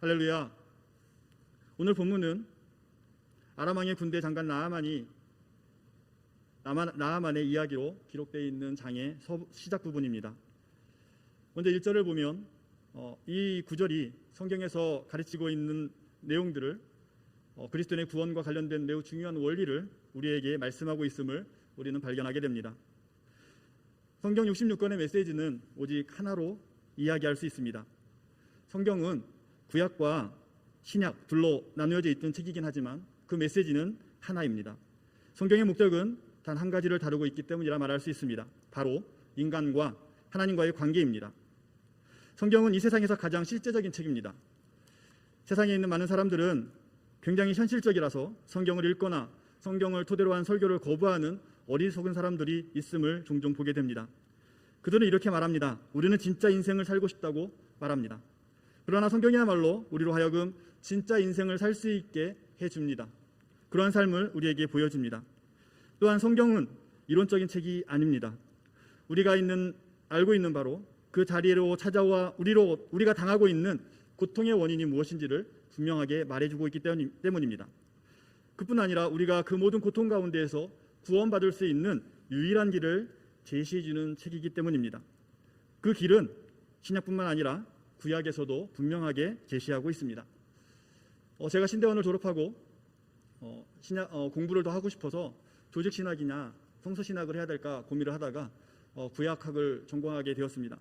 할렐루야. 오늘 본문은 아람 왕의 군대 장관 나아만의 이야기로 기록되어 있는 장의 시작 부분입니다. 먼저 1절을 보면 이 구절이 성경에서 가르치고 있는 내용들을 그리스도인의 구원과 관련된 매우 중요한 원리를 우리에게 말씀하고 있음을 우리는 발견하게 됩니다. 성경 66권의 메시지는 오직 하나로 이야기할 수 있습니다. 성경은 구약과 신약 둘로 나누어져 있던 책이긴 하지만 그 메시지는 하나입니다. 성경의 목적은 단 한 가지를 다루고 있기 때문이라 말할 수 있습니다. 바로 인간과 하나님과의 관계입니다. 성경은 이 세상에서 가장 실제적인 책입니다. 세상에 있는 많은 사람들은 굉장히 현실적이라서 성경을 읽거나 성경을 토대로 한 설교를 거부하는 어리석은 사람들이 있음을 종종 보게 됩니다. 그들은 이렇게 말합니다. 우리는 진짜 인생을 살고 싶다고 말합니다. 그러나 성경이야말로 우리로 하여금 진짜 인생을 살 수 있게 해줍니다. 그러한 삶을 우리에게 보여줍니다. 또한 성경은 이론적인 책이 아닙니다. 우리가 알고 있는 바로 그 자리로 찾아와 우리가 당하고 있는 고통의 원인이 무엇인지를 분명하게 말해주고 있기 때문입니다. 그뿐 아니라 우리가 그 모든 고통 가운데에서 구원받을 수 있는 유일한 길을 제시해주는 책이기 때문입니다. 그 길은 신약뿐만 아니라 구약에서도 분명하게 제시하고 있습니다. 제가 신대원을 졸업하고 공부를 더 하고 싶어서 조직신학이냐 성서신학을 해야 될까 고민을 하다가 구약학을 전공하게 되었습니다.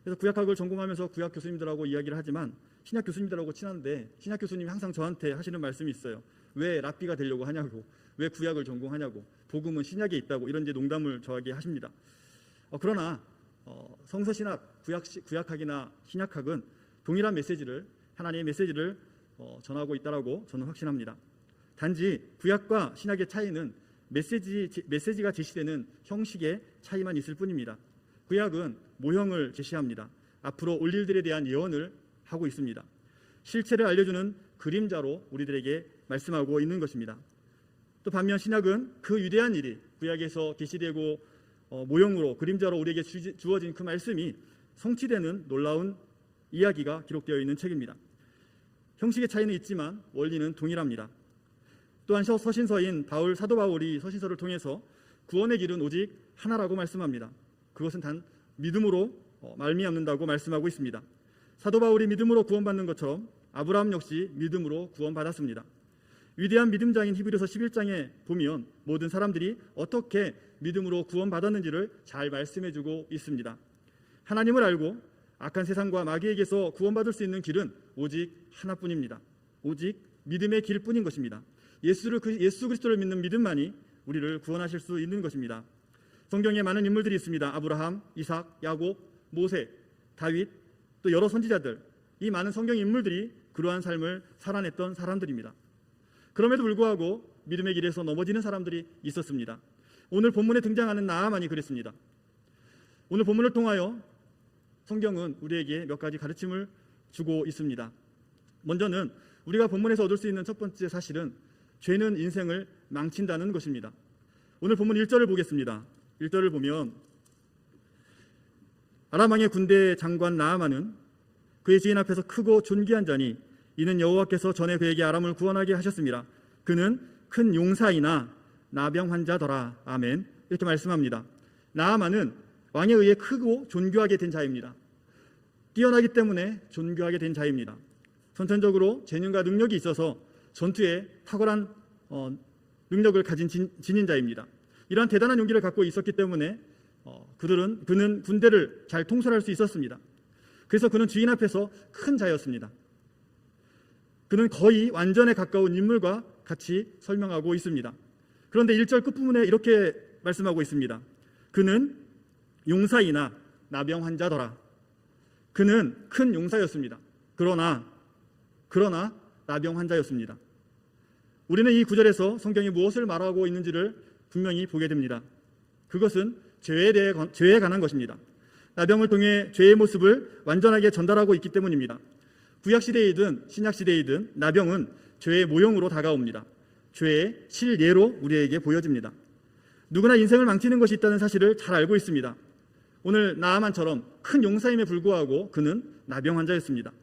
그래서 구약학을 전공하면서 구약 교수님들하고 이야기를 하지만 신약 교수님들하고 친한데 신약 교수님이 항상 저한테 하시는 말씀이 있어요. 왜 랍비가 되려고 하냐고, 왜 구약을 전공하냐고, 복음은 신약에 있다고, 이런 농담을 저에게 하십니다. 그러나 성서신학, 구약학이나 신약학은 동일한 메시지를, 하나님의 메시지를 전하고 있다라고 저는 확신합니다. 단지 구약과 신약의 차이는 메시지가 제시되는 형식의 차이만 있을 뿐입니다. 구약은 모형을 제시합니다. 앞으로 올 일들에 대한 예언을 하고 있습니다. 실체를 알려주는 그림자로 우리들에게 말씀하고 있는 것입니다. 또 반면 신약은 그 위대한 일이 구약에서 계시되고 모형으로 그림자로 우리에게 주어진 그 말씀이 성취되는 놀라운 이야기가 기록되어 있는 책입니다. 형식의 차이는 있지만 원리는 동일합니다. 또한 서신서인 사도 바울이 서신서를 통해서 구원의 길은 오직 하나라고 말씀합니다. 그것은 단 믿음으로 말미암는다고 말씀하고 있습니다. 사도 바울이 믿음으로 구원받는 것처럼 아브라함 역시 믿음으로 구원받았습니다. 위대한 믿음장인 히브리서 11장에 보면 모든 사람들이 어떻게 믿음으로 구원받았는지를 잘 말씀해주고 있습니다. 하나님을 알고 악한 세상과 마귀에게서 구원받을 수 있는 길은 오직 하나뿐입니다. 오직 믿음의 길뿐인 것입니다. 예수 그리스도를 믿는 믿음만이 우리를 구원하실 수 있는 것입니다. 성경에 많은 인물들이 있습니다. 아브라함, 이삭, 야곱, 모세, 다윗, 또 여러 선지자들, 이 많은 성경 인물들이 그러한 삶을 살아냈던 사람들입니다. 그럼에도 불구하고 믿음의 길에서 넘어지는 사람들이 있었습니다. 오늘 본문에 등장하는 나아만이 그랬습니다. 오늘 본문을 통하여 성경은 우리에게 몇 가지 가르침을 주고 있습니다. 먼저는 우리가 본문에서 얻을 수 있는 첫 번째 사실은 죄는 인생을 망친다는 것입니다. 오늘 본문 1절을 보겠습니다. 1절을 보면 아람 왕의 군대 장관 나아만은 그의 지인 앞에서 크고 존귀한 자니 이는 여호와께서 전에 그에게 아람을 구원하게 하셨습니다. 그는 큰 용사이나 나병 환자더라. 아멘. 이렇게 말씀합니다. 나아만은 왕에 의해 크고 존귀하게 된 자입니다. 뛰어나기 때문에 존귀하게 된 자입니다. 선천적으로 재능과 능력이 있어서 전투에 탁월한 능력을 가진 진인자입니다. 이러한 대단한 용기를 갖고 있었기 때문에 그는 군대를 잘 통솔할 수 있었습니다. 그래서 그는 주인 앞에서 큰 자였습니다. 그는 거의 완전에 가까운 인물과 같이 설명하고 있습니다. 그런데 1절 끝부분에 이렇게 말씀하고 있습니다. 그는 용사이나 나병 환자더라. 그는 큰 용사였습니다. 그러나 나병 환자였습니다. 우리는 이 구절에서 성경이 무엇을 말하고 있는지를 분명히 보게 됩니다. 그것은 죄에 관한 것입니다. 나병을 통해 죄의 모습을 완전하게 전달하고 있기 때문입니다. 구약시대이든 신약시대이든 나병은 죄의 모형으로 다가옵니다. 죄의 실예로 우리에게 보여집니다. 누구나 인생을 망치는 것이 있다는 사실을 잘 알고 있습니다. 오늘 나아만처럼 큰 용사임에 불구하고 그는 나병 환자였습니다.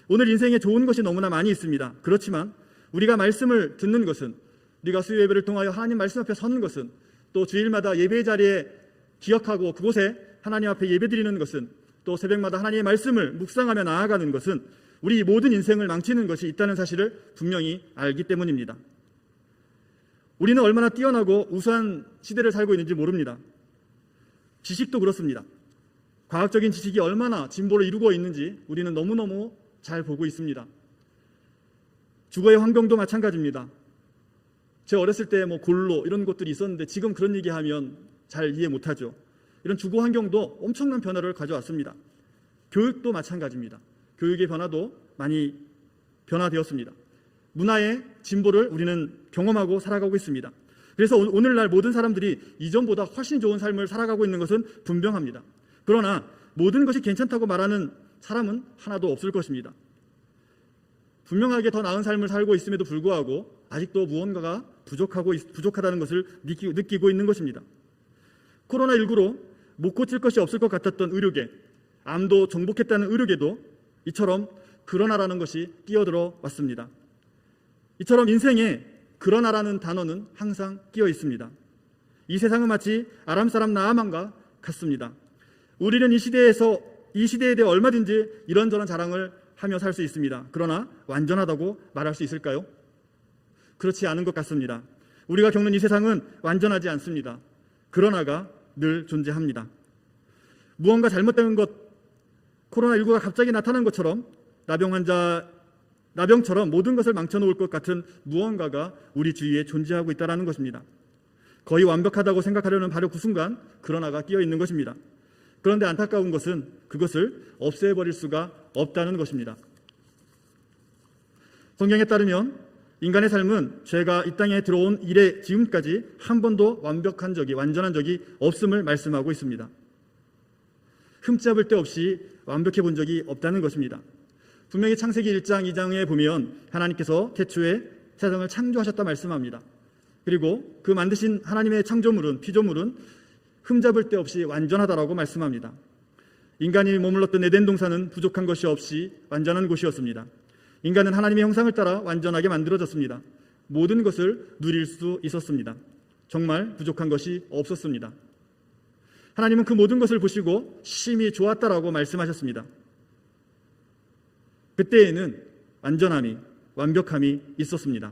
오늘 인생에 좋은 것이 너무나 많이 있습니다. 그렇지만 우리가 말씀을 듣는 것은, 우리가 수요 예배를 통하여 하나님 말씀 앞에 서는 것은, 또 주일마다 예배 자리에 기억하고 그곳에 하나님 앞에 예배드리는 것은, 또 새벽마다 하나님의 말씀을 묵상하며 나아가는 것은 우리 모든 인생을 망치는 것이 있다는 사실을 분명히 알기 때문입니다. 우리는 얼마나 뛰어나고 우수한 시대를 살고 있는지 모릅니다. 지식도 그렇습니다. 과학적인 지식이 얼마나 진보를 이루고 있는지 우리는 너무너무 잘 보고 있습니다. 주거의 환경도 마찬가지입니다. 제 어렸을 때 골로 이런 것들이 있었는데 지금 그런 얘기하면 잘 이해 못하죠. 이런 주거 환경도 엄청난 변화를 가져왔습니다. 교육도 마찬가지입니다. 교육의 변화도 많이 변화되었습니다. 문화의 진보를 우리는 경험하고 살아가고 있습니다. 그래서 오늘날 모든 사람들이 이전보다 훨씬 좋은 삶을 살아가고 있는 것은 분명합니다. 그러나 모든 것이 괜찮다고 말하는 사람은 하나도 없을 것입니다. 분명하게 더 나은 삶을 살고 있음에도 불구하고 아직도 무언가가 부족하다는 것을 느끼고 있는 것입니다. 코로나19로 못 고칠 것이 없을 것 같았던 의료계, 암도 정복했다는 의료계도 이처럼 그러나라는 것이 끼어들어 왔습니다. 이처럼 인생에 그러나라는 단어는 항상 끼어 있습니다. 이 세상은 마치 아람 사람 나아만과 같습니다. 우리는 이 시대에 대해 얼마든지 이런저런 자랑을 하며 살 수 있습니다. 그러나 완전하다고 말할 수 있을까요? 그렇지 않은 것 같습니다. 우리가 겪는 이 세상은 완전하지 않습니다. 그러나가 늘 존재합니다. 무언가 잘못된 것, 코로나19가 갑자기 나타난 것처럼 나병처럼 모든 것을 망쳐놓을 것 같은 무언가가 우리 주위에 존재하고 있다는 것입니다. 거의 완벽하다고 생각하려는 바로 그 순간 그러나가 끼어 있는 것입니다. 그런데 안타까운 것은 그것을 없애버릴 수가 없다는 것입니다. 성경에 따르면 인간의 삶은 죄가 이 땅에 들어온 이래 지금까지 한 번도 완전한 적이 없음을 말씀하고 있습니다. 흠잡을 데 없이 완벽해 본 적이 없다는 것입니다. 분명히 창세기 1장 2장에 보면 하나님께서 태초에 세상을 창조하셨다 말씀합니다. 그리고 그 만드신 하나님의 창조물은, 피조물은 흠잡을 데 없이 완전하다라고 말씀합니다. 인간이 머물렀던 에덴 동산은 부족한 것이 없이 완전한 곳이었습니다. 인간은 하나님의 형상을 따라 완전하게 만들어졌습니다. 모든 것을 누릴 수 있었습니다. 정말 부족한 것이 없었습니다. 하나님은 그 모든 것을 보시고 심히 좋았다라고 말씀하셨습니다. 그때에는 완전함이, 완벽함이 있었습니다.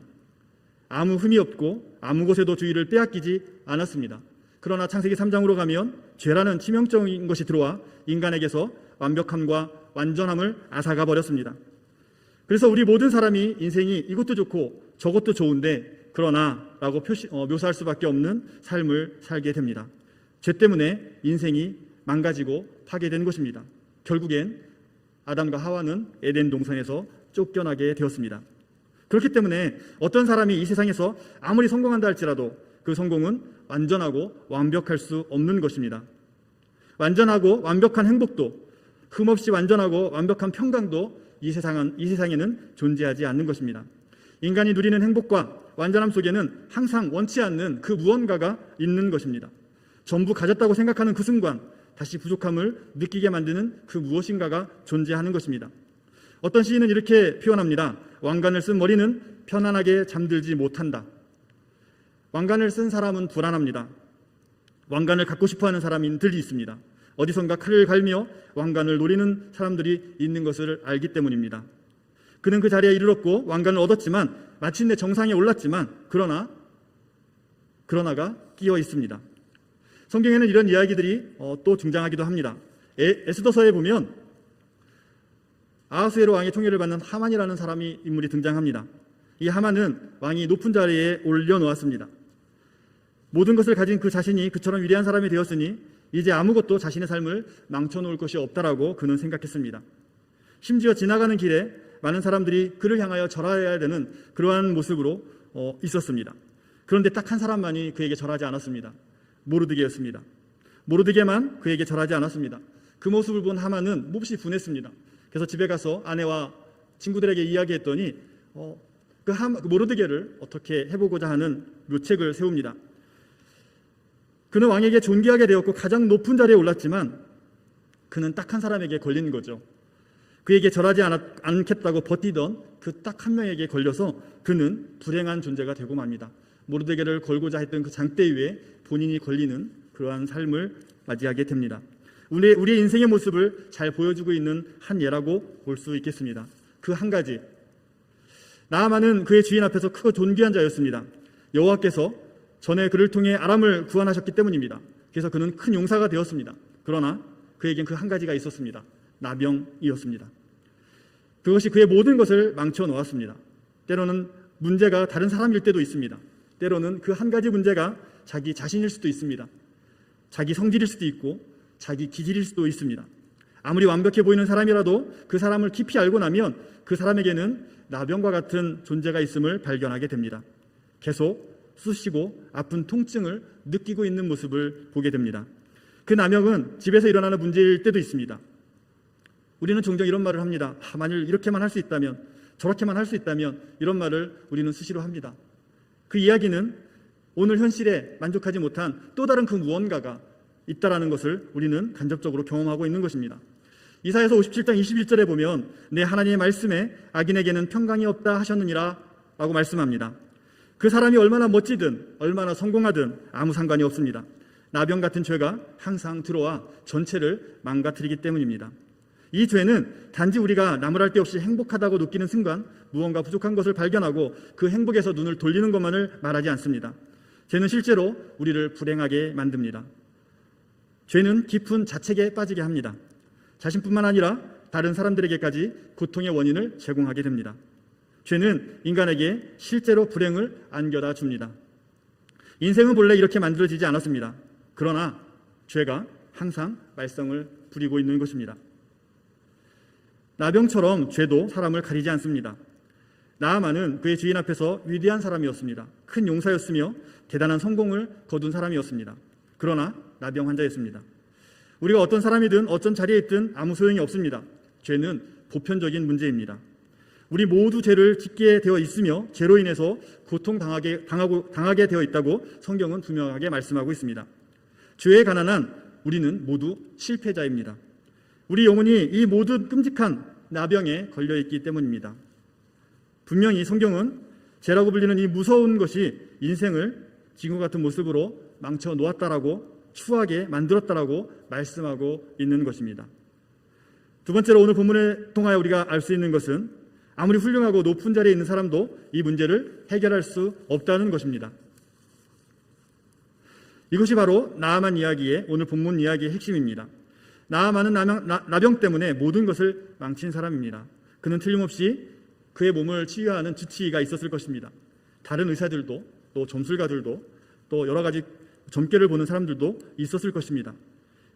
아무 흠이 없고 아무 곳에도 주의를 빼앗기지 않았습니다. 그러나 창세기 3장으로 가면 죄라는 치명적인 것이 들어와 인간에게서 완벽함과 완전함을 앗아가 버렸습니다. 그래서 우리 모든 사람이 인생이 이것도 좋고 저것도 좋은데 그러나 라고 묘사할 수밖에 없는 삶을 살게 됩니다. 죄 때문에 인생이 망가지고 파괴된 것입니다. 결국엔 아담과 하와는 에덴 동산에서 쫓겨나게 되었습니다. 그렇기 때문에 어떤 사람이 이 세상에서 아무리 성공한다 할지라도 그 성공은 완전하고 완벽할 수 없는 것입니다. 완전하고 완벽한 행복도, 흠없이 완전하고 완벽한 평강도 이 세상에는 존재하지 않는 것입니다. 인간이 누리는 행복과 완전함 속에는 항상 원치 않는 그 무언가가 있는 것입니다. 전부 가졌다고 생각하는 그 순간 다시 부족함을 느끼게 만드는 그 무엇인가가 존재하는 것입니다. 어떤 시인은 이렇게 표현합니다. 왕관을 쓴 머리는 편안하게 잠들지 못한다. 왕관을 쓴 사람은 불안합니다. 왕관을 갖고 싶어하는 사람들이 있습니다. 어디선가 칼을 갈며 왕관을 노리는 사람들이 있는 것을 알기 때문입니다. 그는 그 자리에 이르렀고 왕관을 얻었지만 마침내 정상에 올랐지만 그러나가 끼어 있습니다. 성경에는 이런 이야기들이 또 등장하기도 합니다. 에스더서에 보면 아하수에로 왕의 총애를 받는 하만이라는 인물이 등장합니다. 이 하만은 왕이 높은 자리에 올려놓았습니다. 모든 것을 가진 그 자신이 그처럼 위대한 사람이 되었으니 이제 아무것도 자신의 삶을 망쳐놓을 것이 없다라고 그는 생각했습니다. 심지어 지나가는 길에 많은 사람들이 그를 향하여 절하여야 되는 그러한 모습으로 있었습니다. 그런데 딱 한 사람만이 그에게 절하지 않았습니다. 모르드게였습니다. 모르드게만 그에게 절하지 않았습니다. 그 모습을 본 하만은 몹시 분했습니다. 그래서 집에 가서 아내와 친구들에게 이야기했더니 그 모르드게를 어떻게 해보고자 하는 묘책을 세웁니다. 그는 왕에게 존귀하게 되었고 가장 높은 자리에 올랐지만 그는 딱 한 사람에게 걸린 거죠. 그에게 절하지 않겠다고 버티던 그 딱 한 명에게 걸려서 그는 불행한 존재가 되고 맙니다. 모르드게를 걸고자 했던 그 장대 위에 본인이 걸리는 그러한 삶을 맞이하게 됩니다. 우리의 인생의 모습을 잘 보여주고 있는 한 예라고 볼 수 있겠습니다. 그 한 가지, 나아만은 그의 주인 앞에서 크고 존귀한 자였습니다. 여호와께서 전에 그를 통해 아람을 구원하셨기 때문입니다. 그래서 그는 큰 용사가 되었습니다. 그러나 그에겐 그 한 가지가 있었습니다. 나병이었습니다. 그것이 그의 모든 것을 망쳐 놓았습니다. 때로는 문제가 다른 사람일 때도 있습니다. 때로는 그 한 가지 문제가 자기 자신일 수도 있습니다. 자기 성질일 수도 있고 자기 기질일 수도 있습니다. 아무리 완벽해 보이는 사람이라도 그 사람을 깊이 알고 나면 그 사람에게는 나병과 같은 존재가 있음을 발견하게 됩니다. 계속 쑤시고 아픈 통증을 느끼고 있는 모습을 보게 됩니다. 그 나병은 집에서 일어나는 문제일 때도 있습니다. 우리는 종종 이런 말을 합니다. 만일 이렇게만 할 수 있다면, 저렇게만 할 수 있다면, 이런 말을 우리는 수시로 합니다. 그 이야기는 오늘 현실에 만족하지 못한 또 다른 그 무언가가 있다라는 것을 우리는 간접적으로 경험하고 있는 것입니다. 이사야서 57장 21절에 보면 내 하나님의 말씀에 악인에게는 평강이 없다 하셨느니라 라고 말씀합니다. 그 사람이 얼마나 멋지든 얼마나 성공하든 아무 상관이 없습니다. 나병 같은 죄가 항상 들어와 전체를 망가뜨리기 때문입니다. 이 죄는 단지 우리가 나무랄 데 없이 행복하다고 느끼는 순간 무언가 부족한 것을 발견하고 그 행복에서 눈을 돌리는 것만을 말하지 않습니다. 죄는 실제로 우리를 불행하게 만듭니다. 죄는 깊은 자책에 빠지게 합니다. 자신뿐만 아니라 다른 사람들에게까지 고통의 원인을 제공하게 됩니다. 죄는 인간에게 실제로 불행을 안겨다 줍니다. 인생은 본래 이렇게 만들어지지 않았습니다. 그러나 죄가 항상 말썽을 부리고 있는 것입니다. 나병처럼 죄도 사람을 가리지 않습니다. 나아만은 그의 주인 앞에서 위대한 사람이었습니다. 큰 용사였으며 대단한 성공을 거둔 사람이었습니다. 그러나 나병 환자였습니다. 우리가 어떤 사람이든 어떤 자리에 있든 아무 소용이 없습니다. 죄는 보편적인 문제입니다. 우리 모두 죄를 짓게 되어 있으며 죄로 인해서 고통당하게 되어 있다고 성경은 분명하게 말씀하고 있습니다. 죄에 관한 한 우리는 모두 실패자입니다. 우리 영혼이 이 모든 끔찍한 나병에 걸려있기 때문입니다. 분명히 성경은 죄라고 불리는 이 무서운 것이 인생을 지금과 같은 모습으로 망쳐 놓았다라고 추하게 만들었다라고 말씀하고 있는 것입니다. 두 번째로 오늘 본문을 통하여 우리가 알 수 있는 것은 아무리 훌륭하고 높은 자리에 있는 사람도 이 문제를 해결할 수 없다는 것입니다. 이것이 바로 나아만 이야기의 오늘 본문 이야기의 핵심입니다. 나아만은 나병 때문에 모든 것을 망친 사람입니다. 그는 틀림없이 그의 몸을 치유하는 주치의가 있었을 것입니다. 다른 의사들도 또 점술가들도 또 여러 가지 점괘를 보는 사람들도 있었을 것입니다.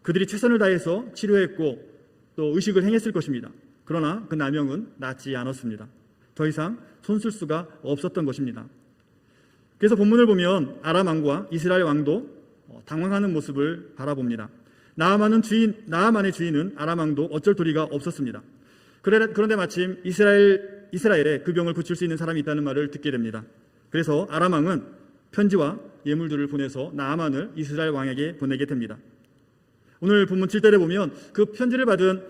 그들이 최선을 다해서 치료했고 또 의식을 행했을 것입니다. 그러나 그 나병은 낫지 않았습니다. 더 이상 손쓸 수가 없었던 것입니다. 그래서 본문을 보면 아람 왕과 이스라엘 왕도 당황하는 모습을 바라봅니다. 나아만의 주인은 아람 왕도 어쩔 도리가 없었습니다. 그런데 마침 이스라엘에 그 병을 고칠 수 있는 사람이 있다는 말을 듣게 됩니다. 그래서 아람 왕은 편지와 예물들을 보내서 나아만을 이스라엘 왕에게 보내게 됩니다. 오늘 본문 7절에 보면 그 편지를 받은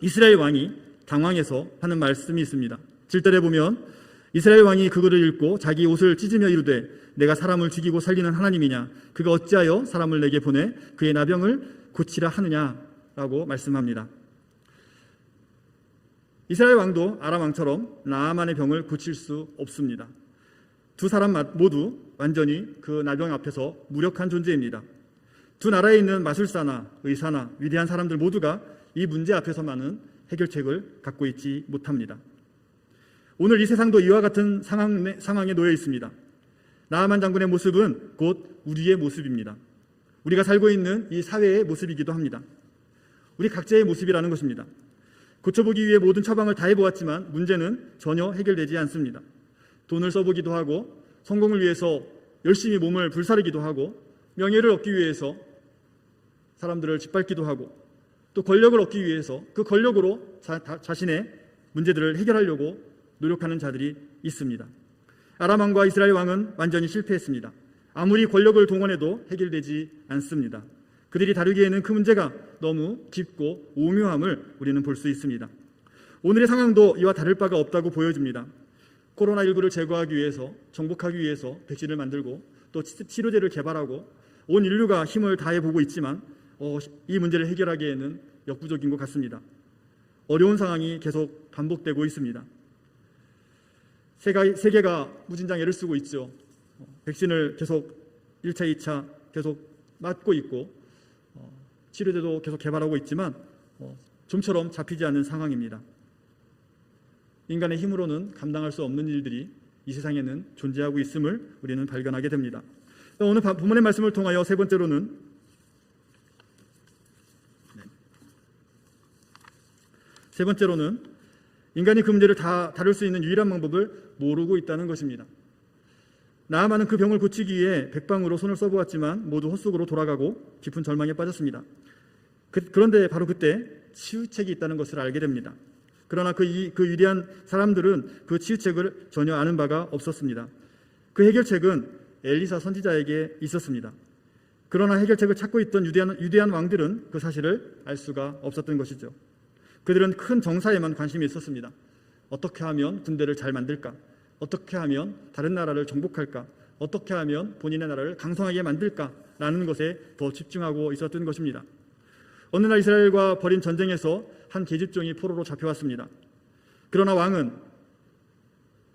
이스라엘 왕이 당황해서 하는 말씀이 있습니다. 7절에 보면 이스라엘 왕이 그거를 읽고 자기 옷을 찢으며 이르되 내가 사람을 죽이고 살리는 하나님이냐 그가 어찌하여 사람을 내게 보내 그의 나병을 고치라 하느냐라고 말씀합니다. 이스라엘 왕도 아람 왕처럼 나아만의 병을 고칠 수 없습니다. 두 사람 모두 완전히 그 나병 앞에서 무력한 존재입니다. 두 나라에 있는 마술사나 의사나 위대한 사람들 모두가 이 문제 앞에서만은 해결책을 갖고 있지 못합니다. 오늘 이 세상도 이와 같은 상황에 놓여 있습니다. 나아만 장군의 모습은 곧 우리의 모습입니다. 우리가 살고 있는 이 사회의 모습이기도 합니다. 우리 각자의 모습이라는 것입니다. 고쳐보기 위해 모든 처방을 다 해보았지만 문제는 전혀 해결되지 않습니다. 돈을 써보기도 하고 성공을 위해서 열심히 몸을 불사르기도 하고 명예를 얻기 위해서 사람들을 짓밟기도 하고 또 권력을 얻기 위해서 그 권력으로 자신의 문제들을 해결하려고 노력하는 자들이 있습니다. 아람 왕과 이스라엘 왕은 완전히 실패했습니다. 아무리 권력을 동원해도 해결되지 않습니다. 그들이 다루기에는 그 문제가 너무 깊고 오묘함을 우리는 볼 수 있습니다. 오늘의 상황도 이와 다를 바가 없다고 보여집니다. 코로나19를 제거하기 위해서, 정복하기 위해서 백신을 만들고 또 치료제를 개발하고 온 인류가 힘을 다해보고 있지만 이 문제를 해결하기에는 역부족인 것 같습니다. 어려운 상황이 계속 반복되고 있습니다. 세계가 무진장 애를 쓰고 있죠. 백신을 계속 1차, 2차 계속 맞고 있고 치료제도 계속 개발하고 있지만 좀처럼 잡히지 않는 상황입니다. 인간의 힘으로는 감당할 수 없는 일들이 이 세상에는 존재하고 있음을 우리는 발견하게 됩니다. 오늘 본문의 말씀을 통하여 세 번째로는 인간이 그 문제를 다 다룰 수 있는 유일한 방법을 모르고 있다는 것입니다. 나아만은 그 병을 고치기 위해 백방으로 손을 써보았지만 모두 헛수고로 돌아가고 깊은 절망에 빠졌습니다. 그런데 바로 그때 치유책이 있다는 것을 알게 됩니다. 그러나 그 위대한 사람들은 그 치유책을 전혀 아는 바가 없었습니다. 그 해결책은 엘리사 선지자에게 있었습니다. 그러나 해결책을 찾고 있던 유대한 왕들은 그 사실을 알 수가 없었던 것이죠. 그들은 큰 정사에만 관심이 있었습니다. 어떻게 하면 군대를 잘 만들까? 어떻게 하면 다른 나라를 정복할까? 어떻게 하면 본인의 나라를 강성하게 만들까? 라는 것에 더 집중하고 있었던 것입니다. 어느 날 이스라엘과 벌인 전쟁에서 한 계집종이 포로로 잡혀왔습니다. 그러나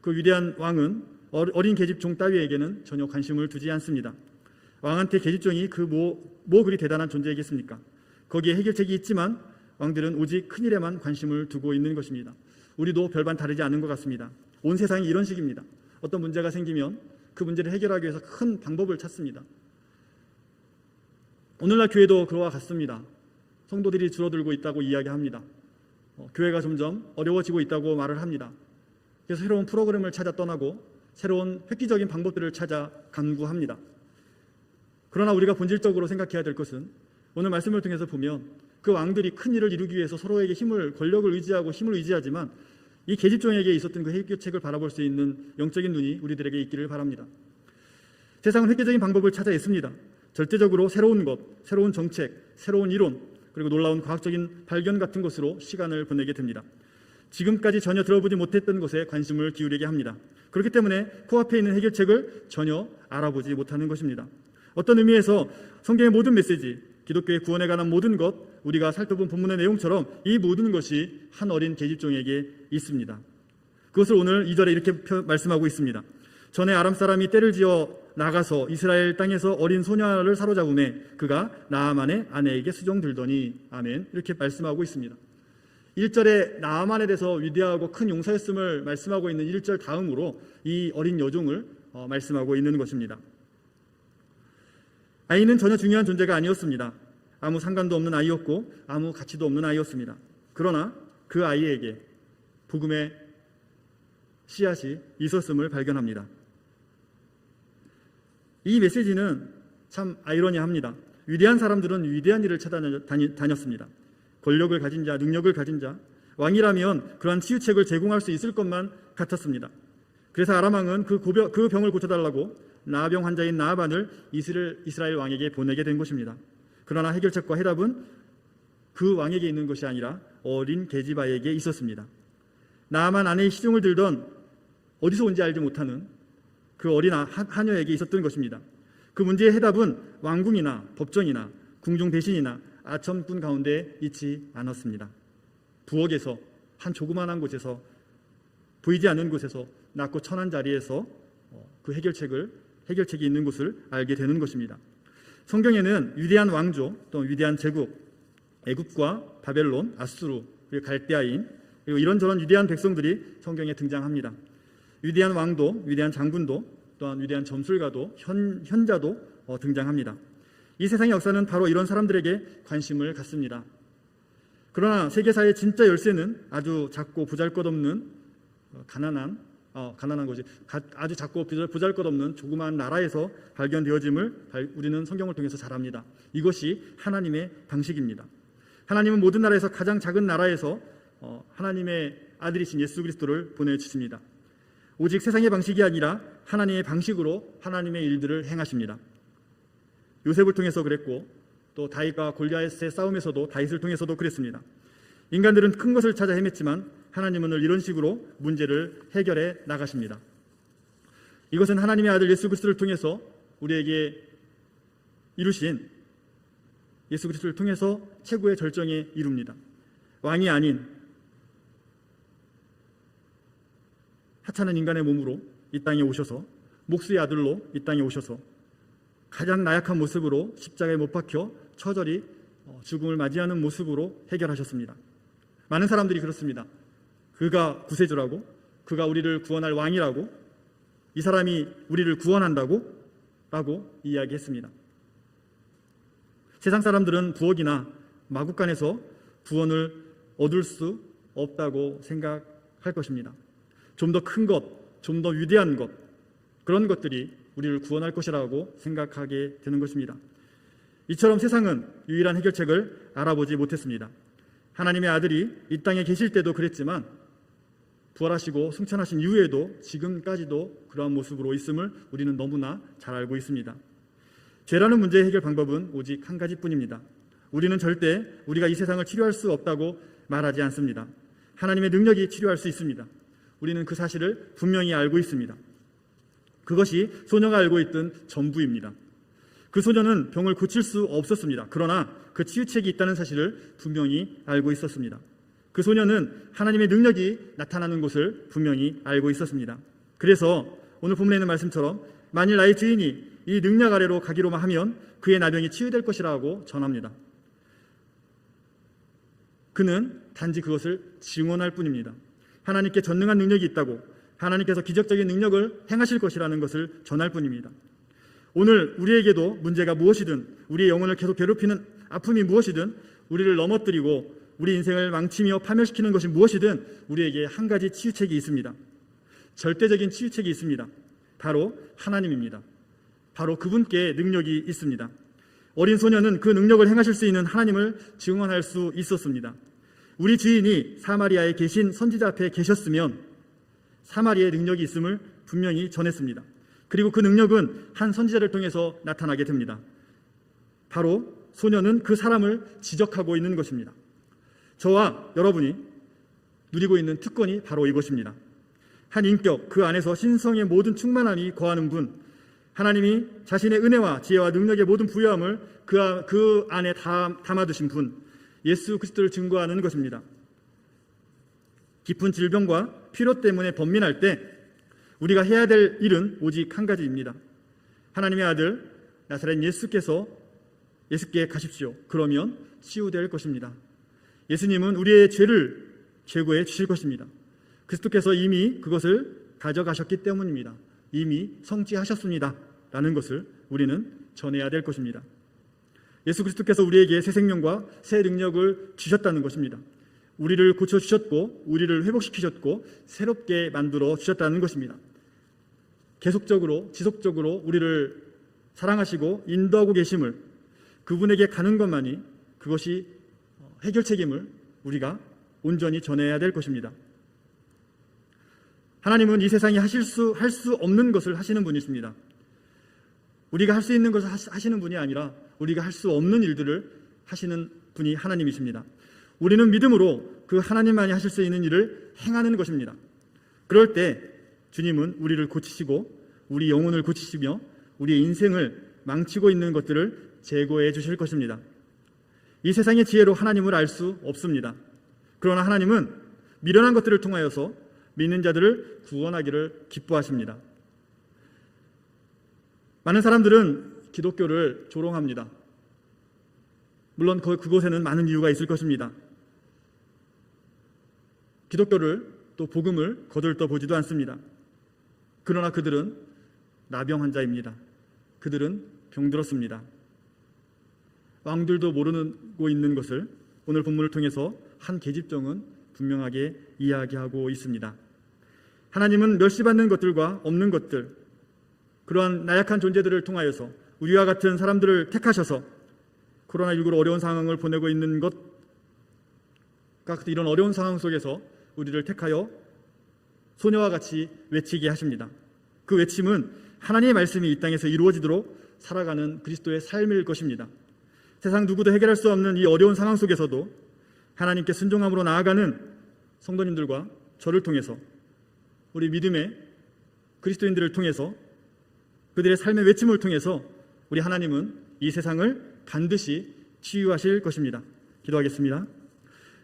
그 위대한 왕은 어린 계집종 따위에게는 전혀 관심을 두지 않습니다. 왕한테 계집종이 뭐 그리 대단한 존재이겠습니까? 거기에 해결책이 있지만 왕들은 오직 큰일에만 관심을 두고 있는 것입니다. 우리도 별반 다르지 않은 것 같습니다. 온 세상이 이런 식입니다. 어떤 문제가 생기면 그 문제를 해결하기 위해서 큰 방법을 찾습니다. 오늘날 교회도 그와 같습니다. 성도들이 줄어들고 있다고 이야기합니다. 교회가 점점 어려워지고 있다고 말을 합니다. 그래서 새로운 프로그램을 찾아 떠나고 새로운 획기적인 방법들을 찾아 간구합니다. 그러나 우리가 본질적으로 생각해야 될 것은 오늘 말씀을 통해서 보면 그 왕들이 큰 일을 이루기 위해서 서로에게 권력을 의지하고 힘을 의지하지만 이 계집종에게 있었던 그 해결책을 바라볼 수 있는 영적인 눈이 우리들에게 있기를 바랍니다. 세상은 획기적인 방법을 찾아 애씁니다. 절대적으로 새로운 것, 새로운 정책, 새로운 이론, 그리고 놀라운 과학적인 발견 같은 것으로 시간을 보내게 됩니다. 지금까지 전혀 들어보지 못했던 것에 관심을 기울이게 합니다. 그렇기 때문에 코앞에 있는 해결책을 전혀 알아보지 못하는 것입니다. 어떤 의미에서 성경의 모든 메시지, 기독교의 구원에 관한 모든 것, 우리가 살펴본 본문의 내용처럼 이 모든 것이 한 어린 계집종에게 있습니다. 그것을 오늘 2절에 이렇게 말씀하고 있습니다. 전에 아람 사람이 떼를 지어 나가서 이스라엘 땅에서 어린 소녀를 사로잡음에 그가 나아만의 아내에게 수종들더니 아멘. 이렇게 말씀하고 있습니다. 1절에 나아만에 대해서 위대하고 큰 용사였음을 말씀하고 있는 1절 다음으로 이 어린 여종을 말씀하고 있는 것입니다. 아이는 전혀 중요한 존재가 아니었습니다. 아무 상관도 없는 아이였고 아무 가치도 없는 아이였습니다. 그러나 그 아이에게 복음의 씨앗이 있었음을 발견합니다. 이 메시지는 참 아이러니합니다. 위대한 사람들은 위대한 일을 찾아다녔습니다. 권력을 가진 자, 능력을 가진 자, 왕이라면 그러한 치유책을 제공할 수 있을 것만 같았습니다. 그래서 아람 왕은 그 병을 고쳐달라고 나병 환자인 나아반을 이스라엘 왕에게 보내게 된 것입니다. 그러나 해결책과 해답은 그 왕에게 있는 것이 아니라 어린 게지바에게 있었습니다. 나아만 아내의 시종을 들던 어디서 온지 알지 못하는 그 어린 하녀에게 있었던 것입니다. 그 문제의 해답은 왕궁이나 법정이나 궁중 대신이나 아첨꾼 가운데 있지 않았습니다. 부엌에서 한 조그만한 곳에서 보이지 않는 곳에서 낮고 천한 자리에서 그 해결책이 있는 것을 알게 되는 것입니다. 성경에는 위대한 왕조 또 위대한 제국, 애굽과 바벨론, 아수르, 그리고 갈대아인 그리고 이런저런 위대한 백성들이 성경에 등장합니다. 위대한 왕도, 위대한 장군도, 또한 위대한 점술가도, 현자도 등장합니다. 이 세상의 역사는 바로 이런 사람들에게 관심을 갖습니다. 그러나 세계사의 진짜 열쇠는 아주 작고 보잘것없는 가난한 것이 아주 작고 보잘것없는 조그마한 나라에서 발견되어짐을 우리는 성경을 통해서 잘 압니다. 이것이 하나님의 방식입니다. 하나님은 모든 나라에서 가장 작은 나라에서 하나님의 아들이신 예수 그리스도를 보내주십니다. 오직 세상의 방식이 아니라 하나님의 방식으로 하나님의 일들을 행하십니다. 요셉을 통해서 그랬고 또 다윗과 골리앗의 싸움에서도 다윗을 통해서도 그랬습니다. 인간들은 큰 것을 찾아 헤맸지만 하나님은 늘 이런 식으로 문제를 해결해 나가십니다. 이것은 하나님의 아들 예수 그리스도를 통해서 우리에게 이루신 예수 그리스도를 통해서 최고의 절정에 이룹니다. 왕이 아닌 하찮은 인간의 몸으로 이 땅에 오셔서 목수의 아들로 이 땅에 오셔서 가장 나약한 모습으로 십자가에 못 박혀 처절히 죽음을 맞이하는 모습으로 해결하셨습니다. 많은 사람들이 그렇습니다. 그가 구세주라고, 그가 우리를 구원할 왕이라고, 이 사람이 우리를 구원한다고 라고 이야기했습니다. 세상 사람들은 부엌이나 마구간에서 구원을 얻을 수 없다고 생각할 것입니다. 좀 더 큰 것, 좀 더 위대한 것, 그런 것들이 우리를 구원할 것이라고 생각하게 되는 것입니다. 이처럼 세상은 유일한 해결책을 알아보지 못했습니다. 하나님의 아들이 이 땅에 계실 때도 그랬지만 부활하시고 승천하신 이후에도 지금까지도 그러한 모습으로 있음을 우리는 너무나 잘 알고 있습니다. 죄라는 문제의 해결 방법은 오직 한 가지뿐입니다. 우리는 절대 우리가 이 세상을 치료할 수 없다고 말하지 않습니다. 하나님의 능력이 치료할 수 있습니다. 우리는 그 사실을 분명히 알고 있습니다. 그것이 소녀가 알고 있던 전부입니다. 그 소녀는 병을 고칠 수 없었습니다. 그러나 그 치유책이 있다는 사실을 분명히 알고 있었습니다. 그 소녀는 하나님의 능력이 나타나는 것을 분명히 알고 있었습니다. 그래서 오늘 본문에 있는 말씀처럼 만일 나의 주인이 이 능력 아래로 가기로만 하면 그의 나병이 치유될 것이라고 전합니다. 그는 단지 그것을 증언할 뿐입니다. 하나님께 전능한 능력이 있다고, 하나님께서 기적적인 능력을 행하실 것이라는 것을 전할 뿐입니다. 오늘 우리에게도 문제가 무엇이든, 우리의 영혼을 계속 괴롭히는 아픔이 무엇이든, 우리를 넘어뜨리고 우리 인생을 망치며 파멸시키는 것이 무엇이든 우리에게 한 가지 치유책이 있습니다. 절대적인 치유책이 있습니다. 바로 하나님입니다. 바로 그분께 능력이 있습니다. 어린 소녀는 그 능력을 행하실 수 있는 하나님을 증언할 수 있었습니다. 우리 주인이 사마리아에 계신 선지자 앞에 계셨으면 사마리아의 능력이 있음을 분명히 전했습니다. 그리고 그 능력은 한 선지자를 통해서 나타나게 됩니다. 바로 소녀는 그 사람을 지적하고 있는 것입니다. 저와 여러분이 누리고 있는 특권이 바로 이것입니다. 한 인격, 그 안에서 신성의 모든 충만함이 거하는 분, 하나님이 자신의 은혜와 지혜와 능력의 모든 부여함을 그 안에 담아두신 분, 예수 그리스도를 증거하는 것입니다. 깊은 질병과 피로 때문에 번민할 때 우리가 해야 될 일은 오직 한 가지입니다. 하나님의 아들 나사렛 예수께 가십시오. 그러면 치유될 것입니다. 예수님은 우리의 죄를 제거해 주실 것입니다. 그리스도께서 이미 그것을 가져가셨기 때문입니다. 이미 성취하셨습니다 라는 것을 우리는 전해야 될 것입니다. 예수 그리스도께서 우리에게 새 생명과 새 능력을 주셨다는 것입니다. 우리를 고쳐주셨고 우리를 회복시키셨고 새롭게 만들어 주셨다는 것입니다. 계속적으로 지속적으로 우리를 사랑하시고 인도하고 계심을, 그분에게 가는 것만이 그것이 해결책임을 우리가 온전히 전해야 될 것입니다. 하나님은 이 세상에 할 수 없는 것을 하시는 분이십니다. 우리가 할 수 있는 것을 하시는 분이 아니라 우리가 할 수 없는 일들을 하시는 분이 하나님이십니다. 우리는 믿음으로 그 하나님만이 하실 수 있는 일을 행하는 것입니다. 그럴 때 주님은 우리를 고치시고 우리 영혼을 고치시며 우리의 인생을 망치고 있는 것들을 제거해 주실 것입니다. 이 세상의 지혜로 하나님을 알 수 없습니다. 그러나 하나님은 미련한 것들을 통하여서 믿는 자들을 구원하기를 기뻐하십니다. 많은 사람들은 기독교를 조롱합니다. 물론 그곳에는 많은 이유가 있을 것입니다. 기독교를 또 복음을 거들떠 보지도 않습니다. 그러나 그들은 나병 환자입니다. 그들은 병들었습니다. 왕들도 모르고 있는 것을 오늘 본문을 통해서 한 계집종은 분명하게 이야기하고 있습니다. 하나님은 멸시받는 것들과 없는 것들, 그러한 나약한 존재들을 통하여서 우리와 같은 사람들을 택하셔서 코로나19로 어려운 상황을 보내고 있는 것과 이런 어려운 상황 속에서 우리를 택하여 소녀와 같이 외치게 하십니다. 그 외침은 하나님의 말씀이 이 땅에서 이루어지도록 살아가는 그리스도의 삶일 것입니다. 세상 누구도 해결할 수 없는 이 어려운 상황 속에서도 하나님께 순종함으로 나아가는 성도님들과 저를 통해서, 우리 믿음의 그리스도인들을 통해서, 그들의 삶의 외침을 통해서 우리 하나님은 이 세상을 반드시 치유하실 것입니다. 기도하겠습니다.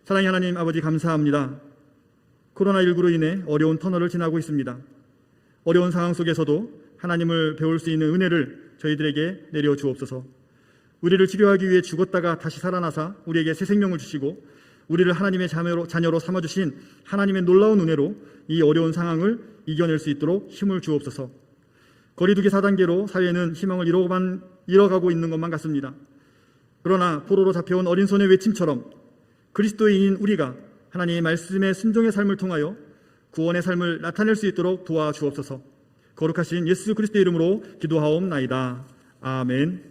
사랑의 하나님 아버지, 감사합니다. 코로나19로 인해 어려운 터널을 지나고 있습니다. 어려운 상황 속에서도 하나님을 배울 수 있는 은혜를 저희들에게 내려 주옵소서. 우리를 치료하기 위해 죽었다가 다시 살아나사 우리에게 새 생명을 주시고 우리를 하나님의 자녀로 삼아주신 하나님의 놀라운 은혜로 이 어려운 상황을 이겨낼 수 있도록 힘을 주옵소서. 거리두기 4단계로 사회는 희망을 잃어가고 있는 것만 같습니다. 그러나 포로로 잡혀온 어린 손의 외침처럼 그리스도인인 우리가 하나님의 말씀의 순종의 삶을 통하여 구원의 삶을 나타낼 수 있도록 도와주옵소서. 거룩하신 예수 그리스도의 이름으로 기도하옵나이다. 아멘.